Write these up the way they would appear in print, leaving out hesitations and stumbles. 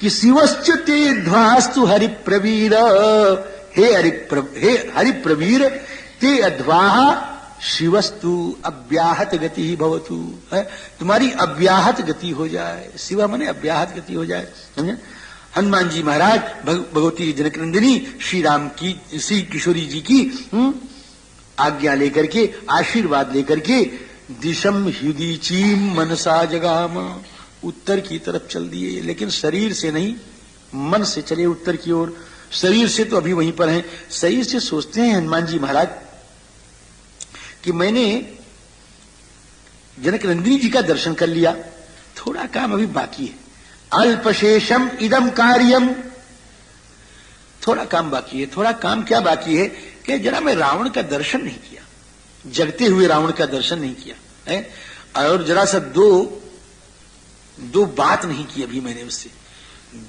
कि शिवश्च ते ध्वास्तु हरिप्रवीर, हे हरिप्रवीर ते अध्वाह शिवस्तु अव्याहत गति ही भवतु, तुम्हारी अव्याहत गति हो जाए। शिव माने अव्याहत गति हो जाए, समझे। हनुमान जी महाराज भगवती जनकनंदिनी श्री किशोरी जी की आज्ञा लेकर के, आशीर्वाद लेकर के दिशम ह्युदीचीम मनसा जगाम, उत्तर की तरफ चल दिए। लेकिन शरीर से नहीं, मन से चले उत्तर की ओर। शरीर से तो अभी वहीं पर हैं। शरीर से सोचते हैं हनुमान जी महाराज कि मैंने जनकनंदिनी जी का दर्शन कर लिया, थोड़ा काम अभी बाकी है। अल्पशेषम इदम कार्यम, थोड़ा काम बाकी है। थोड़ा काम क्या बाकी है कि जरा मैं रावण का दर्शन नहीं किया, जगते हुए रावण का दर्शन नहीं किया है, और जरा सा दो बात नहीं की अभी मैंने उससे,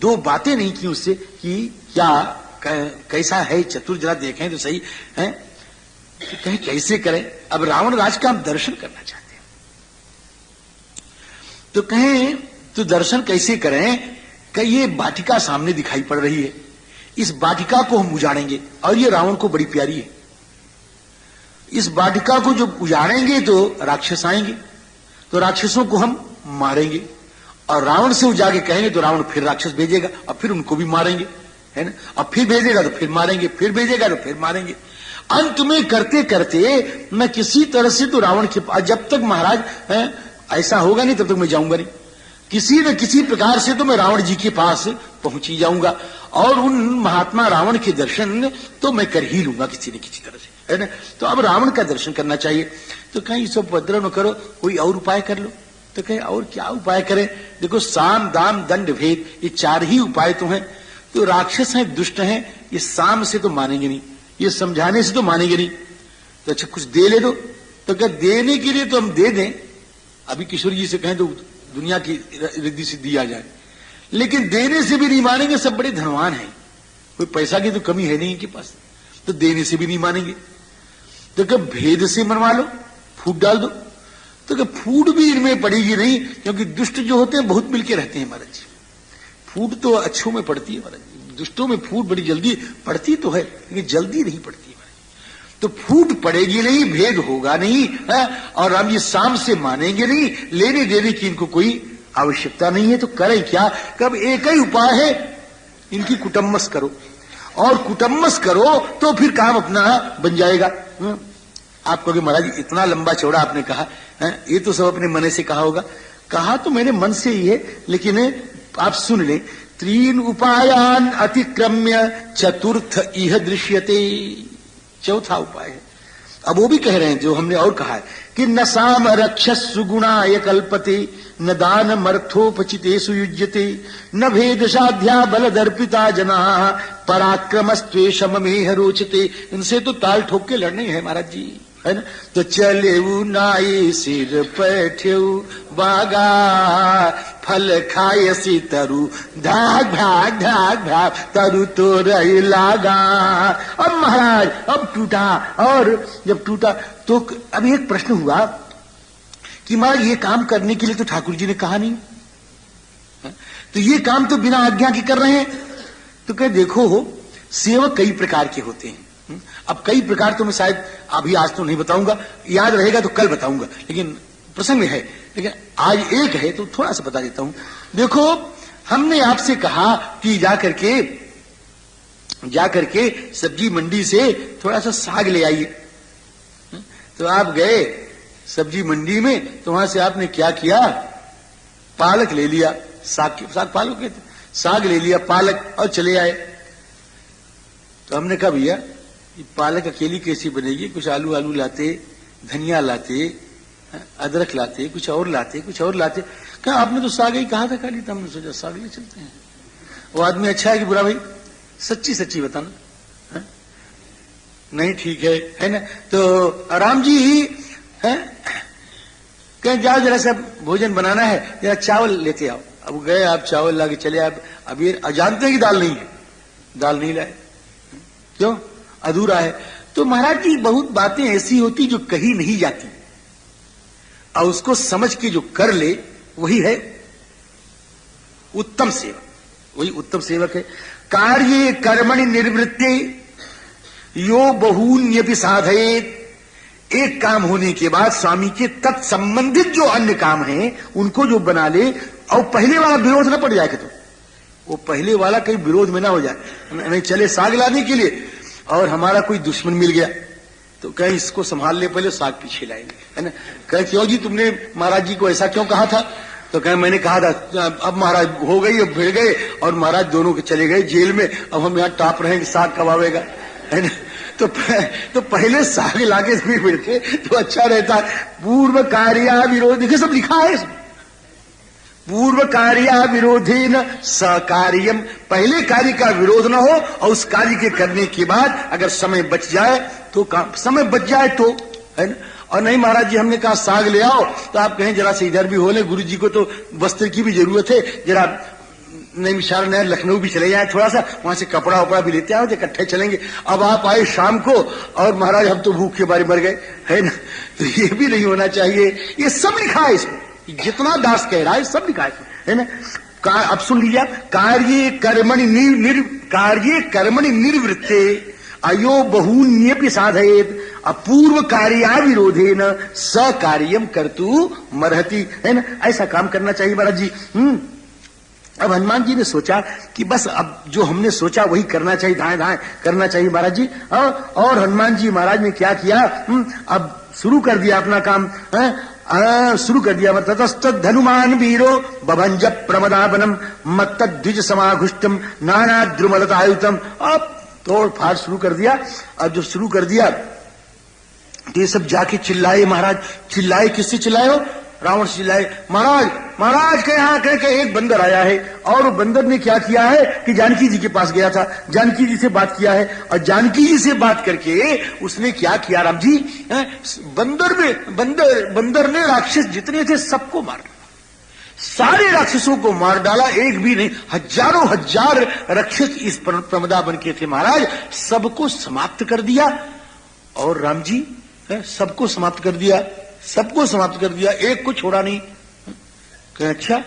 दो बातें नहीं की उससे कि क्या कैसा है चतुर, जरा देखें तो सही है, कहें कैसे करें। अब रावण राज का हम दर्शन करना चाहते हैं, तो कहें तो दर्शन कैसे करें कि ये वाटिका सामने दिखाई पड़ रही है, इस वाटिका को हम उजाड़ेंगे, और ये रावण को बड़ी प्यारी है। इस वाटिका को जब उजाड़ेंगे तो राक्षस आएंगे, तो राक्षसों को हम मारेंगे, और रावण से उजागे कहेंगे तो रावण फिर राक्षस भेजेगा और फिर उनको भी मारेंगे, है ना। और फिर भेजेगा तो फिर मारेंगे, फिर भेजेगा तो फिर मारेंगे। अंत में करते करते मैं किसी तरह से तो रावण के पास, जब तक महाराज ऐसा होगा नहीं तब तक मैं जाऊंगा नहीं, किसी न किसी प्रकार से तो मैं रावण जी के पास पहुंच ही जाऊंगा, और उन महात्मा रावण के दर्शन तो मैं कर ही लूंगा किसी न किसी तरह से, है ना। तो अब रावण का दर्शन करना चाहिए। तो कहीं सब उपद्रव न करो, कोई और उपाय कर लो। तो कहीं और क्या उपाय करें। देखो साम दाम दंड भेद, ये चार ही उपाय तो हैं। तो राक्षस हैं, दुष्ट हैं, ये साम से तो मानेंगे नहीं, ये समझाने से तो मानेंगे नहीं। तो अच्छा कुछ दे ले दो। तो क्या देने के लिए तो हम दे दें, अभी किशोर जी से कहें तो दुनिया की रिद्धि सिद्धि आ जाए, लेकिन देने से भी नहीं मानेंगे। सब बड़े धनवान हैं, कोई पैसा की तो कमी है नहीं इनके पास, तो देने से भी नहीं मानेंगे। तो क्या भेद से मनवा लो, फूट डाल दो। तो क्या फूट भी इनमें पड़ेगी नहीं, क्योंकि दुष्ट जो होते हैं बहुत मिलके रहते हैं महाराज जी। फूट तो अच्छों में पड़ती है महाराज जी, दुष्टों में फूट बड़ी जल्दी पड़ती तो है, लेकिन जल्दी नहीं पड़ती है। तो फूट पड़ेगी नहीं, भेद होगा नहीं है, और हम ये साम से मानेंगे नहीं, लेने देने की इनको कोई आवश्यकता नहीं है। तो करें क्या। कब एक ही उपाय है, इनकी कुटम्मस करो, और कुटम्मस करो तो फिर काम अपना बन जाएगा। आप कहोगे महाराज इतना लंबा चौड़ा आपने कहा है, ये तो सब अपने मन से कहा होगा। कहा तो मेरे मन से ही है, लेकिन आप सुन लें। तीन उपायान अतिक्रम्य चतुर्थ इह दृश्यते, चौथा उपाय है। अब वो भी कह रहे हैं जो हमने और कहा है कि न साम रक्षस सुगुणाय कल्पते, न दान मर्थोपचितेषु युज्यते, न भेद साध्या बल दर्पिता जना, पराक्रमस्त्वेषमेह रोचते। इनसे तो ताल ठोक के लड़ने है महाराज जी, है ना। तो चले नाई सिर पैठेऊ बागा, फल खायसी तरु धाग भाग धाग भाग, तरु तो रही लागा। अब महाराज अब टूटा, और जब टूटा तो अभी एक प्रश्न हुआ कि महाराज ये काम करने के लिए तो ठाकुर जी ने कहा नहीं, तो ये काम तो बिना आज्ञा के कर रहे हैं। तो कह देखो सेवक कई प्रकार के होते हैं। अब कई प्रकार तो मैं शायद अभी आज तो नहीं बताऊंगा, याद रहेगा तो कल बताऊंगा, लेकिन प्रसंग है, लेकिन आज एक है तो थोड़ा सा बता देता हूं। देखो हमने आपसे कहा कि जाकर के सब्जी मंडी से थोड़ा सा साग ले आइए। तो आप गए सब्जी मंडी में, तो वहां से आपने क्या किया, पालक ले लिया, साग पालक कहते, साग ले लिया, पालक, और चले आए। तो हमने कहा भैया ये पालक अकेली कैसी बनेगी, कुछ आलू लाते, धनिया लाते, अदरक लाते, कुछ और लाते। कहा आपने तो साग ही कहा था खाली, तो हमने सोचा साग ले चलते हैं। वो आदमी अच्छा है कि बुरा भाई, सच्ची बताना है? नहीं ठीक है ना। तो राम जी है कहीं जाओ जरा सा भोजन बनाना है, जरा चावल लेते आओ। अब गए आप चावल ला के चले। अब ये जानते हैं कि दाल नहीं है, दाल नहीं लाए, क्यों, अधूरा है। तो महाराज जी बहुत बातें ऐसी होती जो कही नहीं जाती, और उसको समझ के जो कर ले वही है उत्तम सेवा, वही उत्तम सेवक है। कार्ये कर्मणि निर्वृत्ते यो बहून्यपि साधयेत। एक काम होने के बाद स्वामी के तत्संबंधित जो अन्य काम हैं उनको जो बना ले, और पहले वाला विरोध न पड़ जाए कि तो वो पहले वाला कहीं विरोध में ना हो जाए। नहीं चले साग लाने के लिए और हमारा कोई दुश्मन मिल गया तो कहीं इसको संभाल ले, पहले साग पीछे लाएंगे, है ना। कहे क्यों जी तुमने महाराज जी को ऐसा क्यों कहा था? तो कहे मैंने कहा था, अब महाराज हो गई, अब भिड़ गए और महाराज दोनों के चले गए जेल में, अब हम यहाँ टाप रहे हैं कि साग कब आवेगा, है ना। तो पहले साग लाके भी मिलते तो अच्छा रहता। पूर्व कार्या विरोध, देखिए सब लिखा है इसमें, पूर्व कार्या विरोधेन सकार्यम। पहले कार्य का विरोध न हो और उस कार्य के करने के बाद अगर समय बच जाए तो काम, समय बच जाए तो, है ना। और नहीं महाराज जी हमने कहा साग ले आओ, तो आप कहें जरा से इधर भी हो ले, गुरु जी को तो वस्त्र की भी जरूरत है, जरा नैमिषारण्य नहर लखनऊ भी चले जाए, थोड़ा सा वहां से कपड़ा वपड़ा भी लेते आओ, इकट्ठे चलेंगे। अब आप आए शाम को और महाराज हम तो भूख के बारे मर गए, है ना। तो ये भी नहीं होना चाहिए। ये सब लिखा है इसमें, जितना दास कह रहा है सब लिखा है ना। अब सुन लीजिए, कार्ये कर्मणि निर्वृत्ते अयो बहून्यपि साधयेत अपूर्व कार्या विरोधेन सकार्यम कर्तु मर्हति, है ना। ऐसा काम करना चाहिए महाराज जी। अब हनुमान जी ने सोचा कि बस अब जो हमने सोचा वही करना चाहिए, धाए धाए करना चाहिए महाराज जी। और हनुमान जी महाराज ने क्या किया, अब शुरू कर दिया अपना काम, शुरू कर दिया। ततस्तद धनुमान वीरो बभंज प्रमदावनम मत्त द्विज समाघुष्टम नाना द्रुमलतायुतम। अब तोड़ फाड़ शुरू कर दिया। अब जो शुरू कर दिया तो ये सब जाके चिल्लाए महाराज। चिल्लाए, किससे चिल्लाए हो? रावण से चिल्लाए, महाराज महाराज के यहाँ कह के एक बंदर आया है, और वो बंदर ने क्या किया है कि जानकी जी के पास गया था, जानकी जी से बात किया है, और जानकी जी से बात करके उसने क्या किया राम जी, बंदर ने राक्षस जितने थे सबको मार डाला, सारे राक्षसों को मार डाला, एक भी नहीं, हजारों हजार राक्षस इस प्रमदावन के थे महाराज, सबको समाप्त कर दिया। और राम जी सबको समाप्त कर दिया, सबको समाप्त कर दिया, एक को छोड़ा नहीं। कहे अच्छा,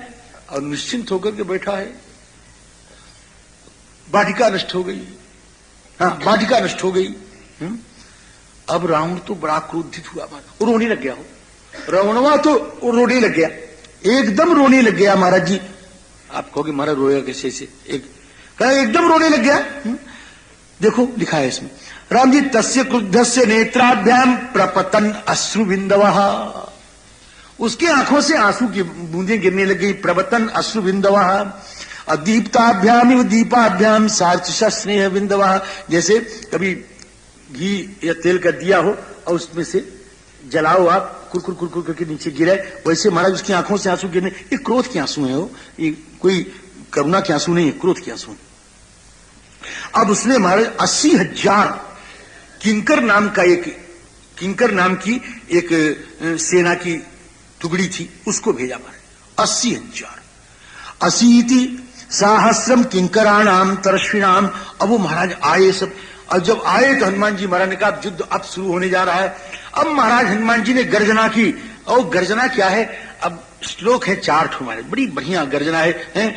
और निश्चिंत होकर के बैठा है। वाटिका नष्ट हो गई, हाँ वाटिका नष्ट हो गई। अब रावण तो बड़ा क्रोधित हुआ, रोने लग गया हो, रावणवा तो रोने लग गया, एकदम रोने लग गया महाराज जी। आप कहोगे महाराज रोएगा कैसे से, एकदम रोने लग गया। देखो लिखा है इसमें, राम जी तस्य क्रुद्धस्य नेत्राभ्याम प्रपतन अश्रुबिंदवः, उसके आंखों से आंसू की बूंदें गिरने लग गई। प्रपतन अश्रुबिंदवः अदीप्ताभ्याम दीपाभ्याम सार्चश स्नेह बिंदवः, जैसे कभी घी या तेल का दिया हो और उसमें से जलाओ आप, कुरकुर कुरकुर करके नीचे गिरे, वैसे महाराज उसकी आंखों से आंसू गिरने। ये क्रोध के आंसू है, हो ये कोई करुणा के आंसू नहीं है, क्रोध के आंसू। अब उसने महाराज 80,000 किंकर नाम की एक सेना की टुकड़ी थी, उसको भेजा महाराज। 80,000 अशीति सहस्रम किंकराणाम तरस्विनाम। अब वो महाराज आए सब, और जब आए तो हनुमान जी महाराज ने कहा युद्ध अब शुरू होने जा रहा है। अब महाराज हनुमान जी ने गर्जना की, और गर्जना क्या है, अब श्लोक है 4 ठो महाराज, बड़ी बढ़िया गर्जना है।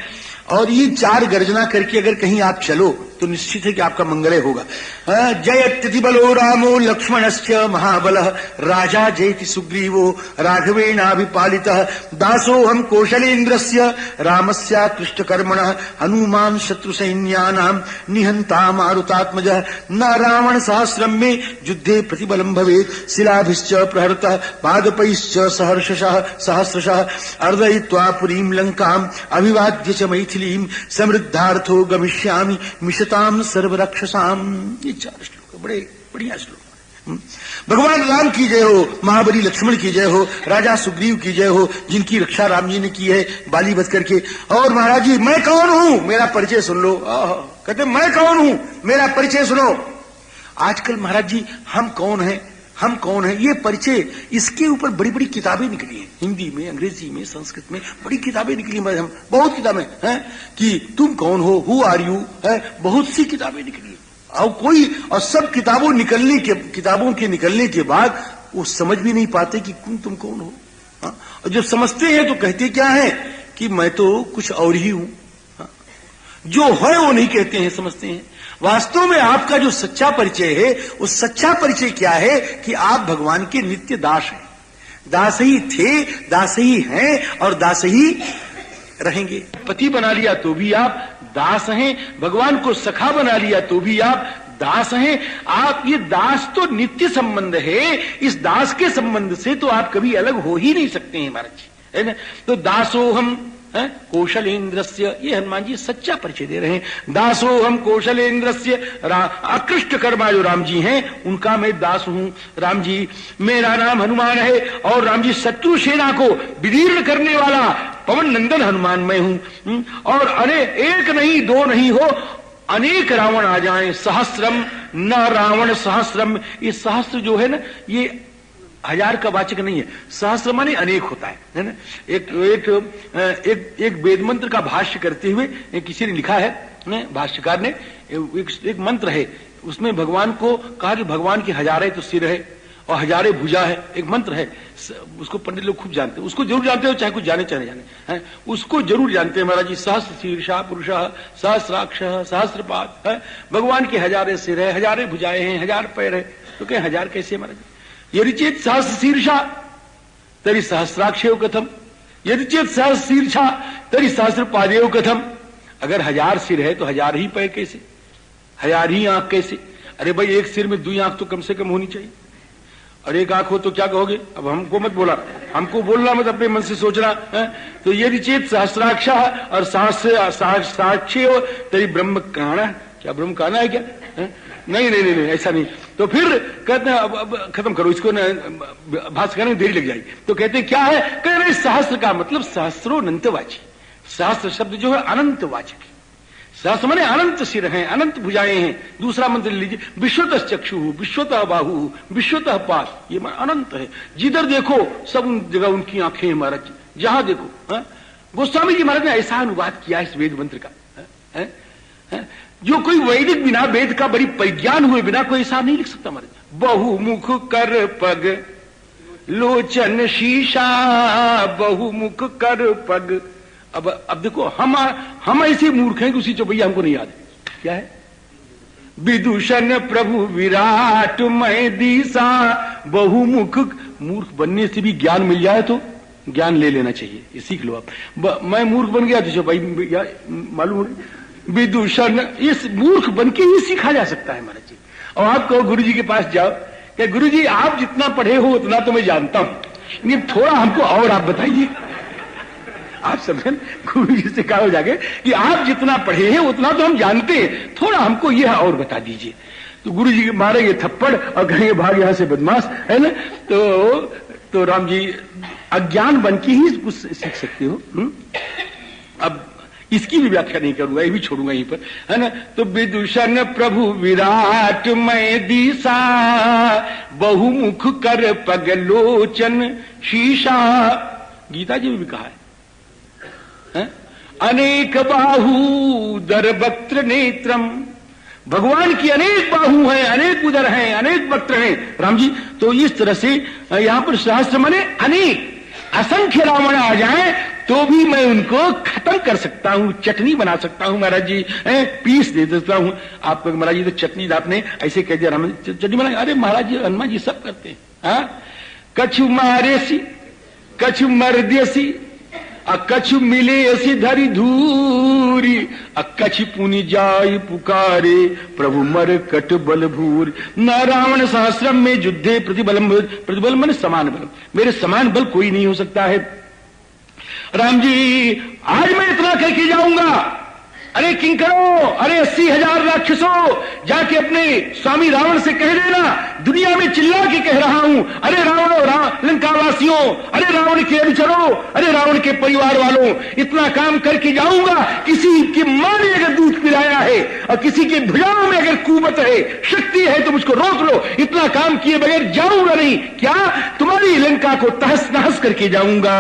और ये 4 गर्जना करके अगर कहीं आप चलो तो निश्चित है कि आपका मंगल होगा। जयत्यति बलो रामो लक्ष्मणस्य महाबलः राजा जयति सुग्रीवो राघवेणाभिपालितः दासोऽहं कौशलेन्द्रस्य रामस्य कृष्टकर्मणः हनुमान् शत्रुसैन्यानां निहन्ता मारुतात्मजः न रावण सहस्रं मे युद्धे प्रतिबलं भवेत् शिलाभिश्च प्रहृतः पादपैश्च सहस्रशः अर्दयित्वा पुरीं लंकाम् अभिवाद्य च मैथिलीं समृद्धार्थो गमिष्यामि मिशताम सर्वरक्षसाम। ये 4 श्लोक बड़े बढ़िया श्लोक। भगवान राम की जय हो, महाबली लक्ष्मण की जय हो, राजा सुग्रीव की जय हो, जिनकी रक्षा राम जी ने की है बाली बध करके। और महाराज जी मैं कौन हूं, मेरा परिचय सुन लो। कहते मैं कौन हूं, मेरा परिचय सुनो। आजकल महाराज जी हम कौन हैं, हम कौन है, ये परिचय, इसके ऊपर बड़ी बड़ी किताबें निकली हैं, हिंदी में, अंग्रेजी में, संस्कृत में बड़ी किताबें निकली हैं, हम बहुत किताबें हैं कि तुम कौन हो, हु आर यू, है बहुत सी किताबें निकली हैं। और सब किताबों के निकलने के बाद वो समझ भी नहीं पाते कि तुम कौन हो। और जब समझते हैं तो कहते क्या है कि मैं तो कुछ और ही हूं। जो है वो नहीं कहते हैं, समझते हैं। वास्तव में आपका जो सच्चा परिचय है, वो सच्चा परिचय क्या है कि आप भगवान के नित्य दास हैं। दास ही थे, दास ही हैं और दास ही रहेंगे। पति बना लिया तो भी आप दास हैं, भगवान को सखा बना लिया तो भी आप दास हैं। आप ये दास तो नित्य संबंध है, इस दास के संबंध से तो आप कभी अलग हो ही नहीं सकते हैं महाराज जी, है ना। तो दासो हम कौशलेन्द्रस्य, ये हनुमान जी सच्चा परिचय दे रहे हैं। दासो हम कौशलेन्द्रस्य, अकृष्ट कर्मा जो राम जी हैं उनका मैं दास हूं। राम जी, मेरा नाम हनुमान है और राम जी शत्रु सेना को विदीर्ण करने वाला पवन नंदन हनुमान मैं हूं। और अरे एक नहीं दो नहीं हो, अनेक रावण आ जाएं, सहस्रम न रावण सहस्रम। ये सहस्र जो है ना, ये हजार का वाचक नहीं है, सहस्र माने अनेक होता है ना। एक वेद मंत्र का भाष्य करते हुए किसी ने लिखा है, भाष्यकार ने, एक मंत्र है, उसमें भगवान को कहा कि भगवान की हजारे तो सिर है और हजारे भुजा है। एक मंत्र है, उसको पंडित लोग खूब जानते हैं, उसको जरूर जानते हो, चाहे कुछ जाने चाहे जाने, है उसको जरूर जानते हैं महाराज जी। सहस्र शीर्षा पुरुष सहस्राक्ष सहस्रपाद है, भगवान के हजारे सिर है, हजारे भुजाएं हैं, हजार पैर है। तो क्या हजार कैसे महाराज जी? यदि चेत सहस्र शीर्षा तरी सहस्राक्षेव कथम, यदि चेत सहस्र शीर्षा तरी सहस्र पादेव कथम। अगर हजार सिर है तो हजार ही पैर कैसे, हजार ही आंख कैसे? अरे भाई एक सिर में 2 आंख तो कम से कम होनी चाहिए, और एक आंख हो तो क्या कहोगे? अब हमको मत बोला, हमको बोलना मत, अपने मन से सोचना है। तो यदि चेत सहस्राक्षा और साक्षी हो तरी ब्रह्म काना, क्या ब्रह्म काना है क्या? नहीं नहीं नहीं, ऐसा नहीं। तो फिर कहते हैं अब खत्म करो इसको, भाष्य करने में देरी लग जाएगी। तो कहते हैं क्या है? कह रहे सहस्र का मतलब सहस्रोऽनंतवाची। सहस्र शब्द जो है अनंतवाचक है। सहस्र माने अनंत सिर हैं, अनंत भुजाएं हैं। दूसरा मंत्र लीजिए, विश्वतः चक्षु, विश्वतः बाहु, विश्वतः पाद, ये अनंत है। जिधर देखो सब उन जगह उनकी आंखें हैं महाराज जी, जहां देखो। गोस्वामी जी महाराज ने ऐसा अनुवाद किया इस वेद मंत्र का, जो कोई वैदिक बिना वेद का बड़ी परिज्ञान हुए बिना कोई ऐसा नहीं लिख सकता महाराज। बहुमुख कर पग लोचन शीशा, बहुमुख कर पग। अब देखो हम ऐसे मूर्ख हैं कि उसी चौपैया हमको नहीं याद है क्या है। विदूषण प्रभु विराट मैं दीसा, बहुमुख। मूर्ख बनने से भी ज्ञान मिल जाए तो ज्ञान ले लेना चाहिए, ये सीख लो आप। मैं मूर्ख बन गया तो चौपाई मालूम, विदूषण, इस मूर्ख बन के ही सीखा जा सकता है महाराज जी। और आप कहो गुरु जी के पास जाओ कि गुरु जी आप जितना पढ़े हो उतना तो मैं जानता हूं, नहीं थोड़ा हमको और आप बताइए। आप समझे, गुरु जी से कहो जाके कि आप जितना पढ़े हैं उतना तो हम जानते हैं, थोड़ा हमको यह और बता दीजिए। तो गुरु जी मारेंगे थप्पड़ और कहेंगे भाग यहां से बदमाश, है ना। तो राम जी अज्ञान बन के ही कुछ सीख सकते हो। अब इसकी भी व्याख्या नहीं करूंगा, ये भी छोड़ूंगा यहीं पर, है ना। तो विदूषण प्रभु विराट मैं दीसा, बहुमुख कर पग लोचन शीशा। गीता जी में भी कहा है, अनेक बाहु दर वक्त्र नेत्रम। भगवान की अनेक बाहु हैं, अनेक उदर हैं, अनेक वक्त्र हैं राम जी। तो इस तरह से यहां पर सहस्र माने अनेक, असंख्य रावण आ जाए तो भी मैं उनको खत्म कर सकता हूं, चटनी बना सकता हूं महाराज जी, पीस दे देता हूं। आप महाराज जी तो चटनी आपने ऐसे कह दिया, राम चटनी बना। अरे महाराज जी हनुमान जी सब करते हैं। कछु मारेसी कछु मर्देसी, कछु मिले ऐसी धरी धूरी, कछु पुनि जाय पुकारे प्रभु मर कट बल भूर। न रावण सहस्रम में युद्धे प्रतिबलम, प्रतिबल मन समान बल, मेरे समान बल कोई नहीं हो सकता है। राम जी आज मैं इतना करके जाऊंगा। अरे किंकरो, अरे 80,000 राक्षसों, जाके अपने स्वामी रावण से कह देना, दुनिया में चिल्ला के कह रहा हूं, अरे रावणों, लंकावासियों, अरे रावण के अनुचरों, अरे रावण के परिवार वालों, इतना काम करके जाऊंगा। किसी की मां ने अगर दूध पिलाया है और किसी के भुजाओं में अगर कुवत है, शक्ति है, तो मुझको रोक लो, इतना काम किए बगैर जाऊंगा नहीं। क्या तुम्हारी लंका को तहस नहस करके जाऊंगा।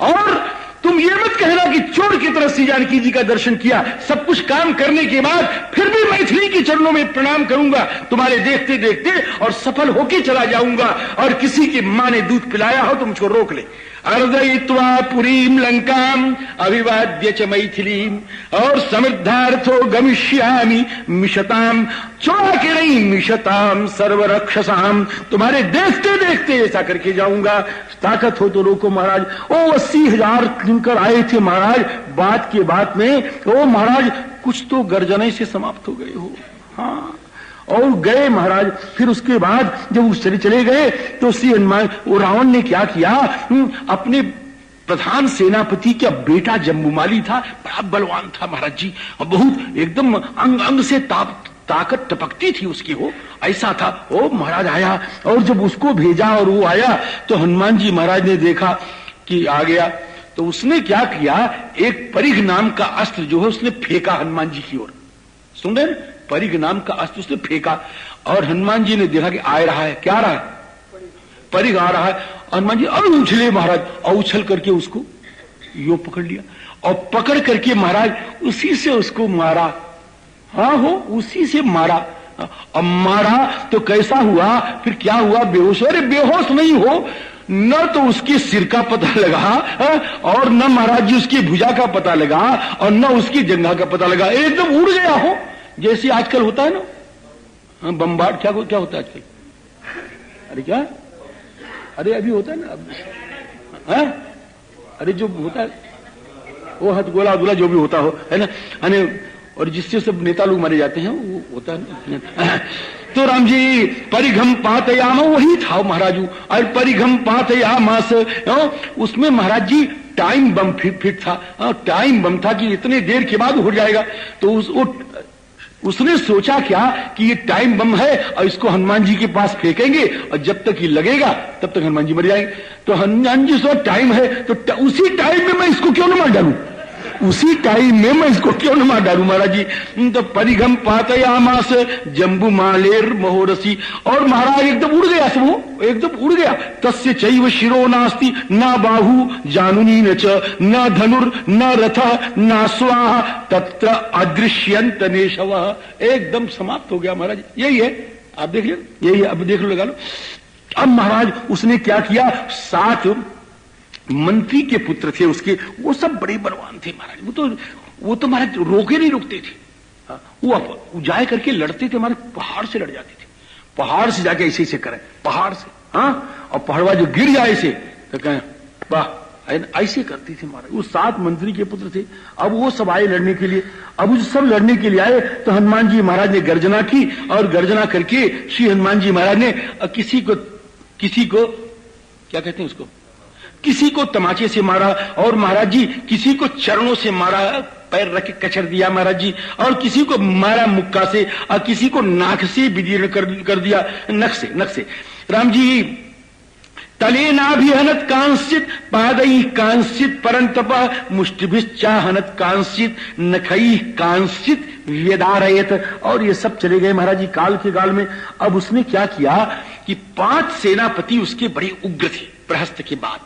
और तुम ये मत कहना कि चोर की तरह से जानकी जी का दर्शन किया, सब कुछ काम करने के बाद फिर भी मैथिली के चरणों में प्रणाम करूंगा तुम्हारे देखते देखते और सफल होके चला जाऊंगा। और किसी की मां ने दूध पिलाया हो तो मुझको रोक ले। अर्दयित्वा पुरीम लंकाम अभिवाद्य च मैथिलीम और समृद्धार्थो गमिष्यामि मिशताम, चुरा के नहीं मिशताम सर्वरक्षसाम, तुम्हारे देखते देखते ऐसा करके जाऊंगा। ताकत हो तो रोको महाराज। ओ 80,000 किंकर आए थे महाराज, बात के बात में ओ महाराज कुछ तो गर्जने से समाप्त हो गए हो। हाँ, और गए महाराज। फिर उसके बाद जब उस चले गए तो श्री हनुमान, वो रावण ने क्या किया, अपने प्रधान सेनापति का बेटा जम्बूमाली था, बड़ा बलवान था महाराज जी, और बहुत एकदम अंग अंग से ताकत टपकती थी उसकी, हो ऐसा था। ओ महाराज आया, और जब उसको भेजा और वो आया तो हनुमान जी महाराज ने देखा कि आ गया, तो उसने क्या किया, एक परिघ नाम का अस्त्र जो है उसने फेंका हनुमान जी की ओर। सुन रहे, परिघ नाम का अस्त्र उसने फेंका, और हनुमान जी ने देखा कि आ रहा है, क्या रहा है, परिघ आ रहा है। हनुमान जी अब उछले महाराज, और उछल करके उसको यो पकड़ लिया, और पकड़ करके महाराज उसी से उसको मारा। हाँ हो, उसी से मारा। अब मारा तो कैसा हुआ, फिर क्या हुआ, बेहोश। अरे बेहोश नहीं हो, न तो उसके सिर का पता लगा, और न महाराज जी उसकी भुजा का पता लगा, और न उसकी जंघा का पता लगा, एकदम उड़ गया हो, जैसे आजकल होता है ना बम्बार्ड। क्या होता है आजकल, अरे क्या, अरे अभी होता है ना, अरे जो होता है वो हथगोला अदुला जो भी होता हो, है ना, और जिससे सब नेता लोग मारे जाते हैं वो होता है। तो राम जी परिघम पातयाम, वही था महाराज, और परिघम पातयामास, उसमें महाराज जी टाइम बम फिट था, टाइम बम था कि इतने देर के बाद हो जाएगा। तो उसने सोचा क्या कि ये टाइम बम है और इसको हनुमान जी के पास फेंकेंगे, और जब तक ये लगेगा तब तक हनुमान जी मर जाएंगे। तो हनुमान जी सो टाइम है, तो उसी टाइम में मैं इसको क्यों न मार डालूं, उसी टाइम में मैं इसको क्यों न मार डालूं महाराज जी। तो परिघम पातयामास जम्बू मालेर महोरसी, और महाराज एकदम उड़ गया, सब एकदम उड़ गया। तस्य चैव शिरो नास्ति न बाहु जानुनी न च न धनुर न रथ न स्वाहा तत्र अदृश्यंत नेशवः, एकदम समाप्त हो गया महाराज। यही है, आप देख लो, यही है, अब देख लो, लगा लो। अब महाराज उसने क्या किया, 7 मंत्री के पुत्र थे उसके, वो सब बड़े बलवान थे महाराज। वो तो महाराज रोके नहीं रुकते थे, वो जाए करके लड़ते थे महाराज, पहाड़ से लड़ जाते थे, पहाड़ से जाके ऐसे ऐसे करें, पहाड़ से, हाँ, और पहाड़वा जो गिर जाए ऐसे तो कहें वाह, ऐसे करते थे महाराज। वो 7 मंत्री के पुत्र थे। अब वो सब आए लड़ने के लिए। अब वो सब लड़ने के लिए आए तो हनुमान जी महाराज ने गर्जना की, और गर्जना करके श्री हनुमान जी महाराज ने किसी को क्या कहते हैं उसको, किसी को तमाचे से मारा, और महाराज जी किसी को चरणों से मारा, पैर रख के कचर दिया महाराज जी, और किसी को मारा मुक्का से, और किसी को नाक से विदीर्ण कर दिया, नख से। राम जी तलेनाभिहनत कांसित पादई कांसित परंतप मुष्टिभिश्चाहनत कांसित नखई कांसित व्यदारयत, और ये सब चले गए महाराज जी काल के गाल में। अब उसने क्या किया कि 5 सेनापति उसके बड़े उग्र थे, प्रहस्त के बाद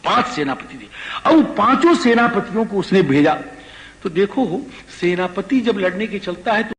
5 सेनापति थे। अब 5 सेनापतियों को उसने भेजा। तो देखो सेनापति जब लड़ने के चलता है तो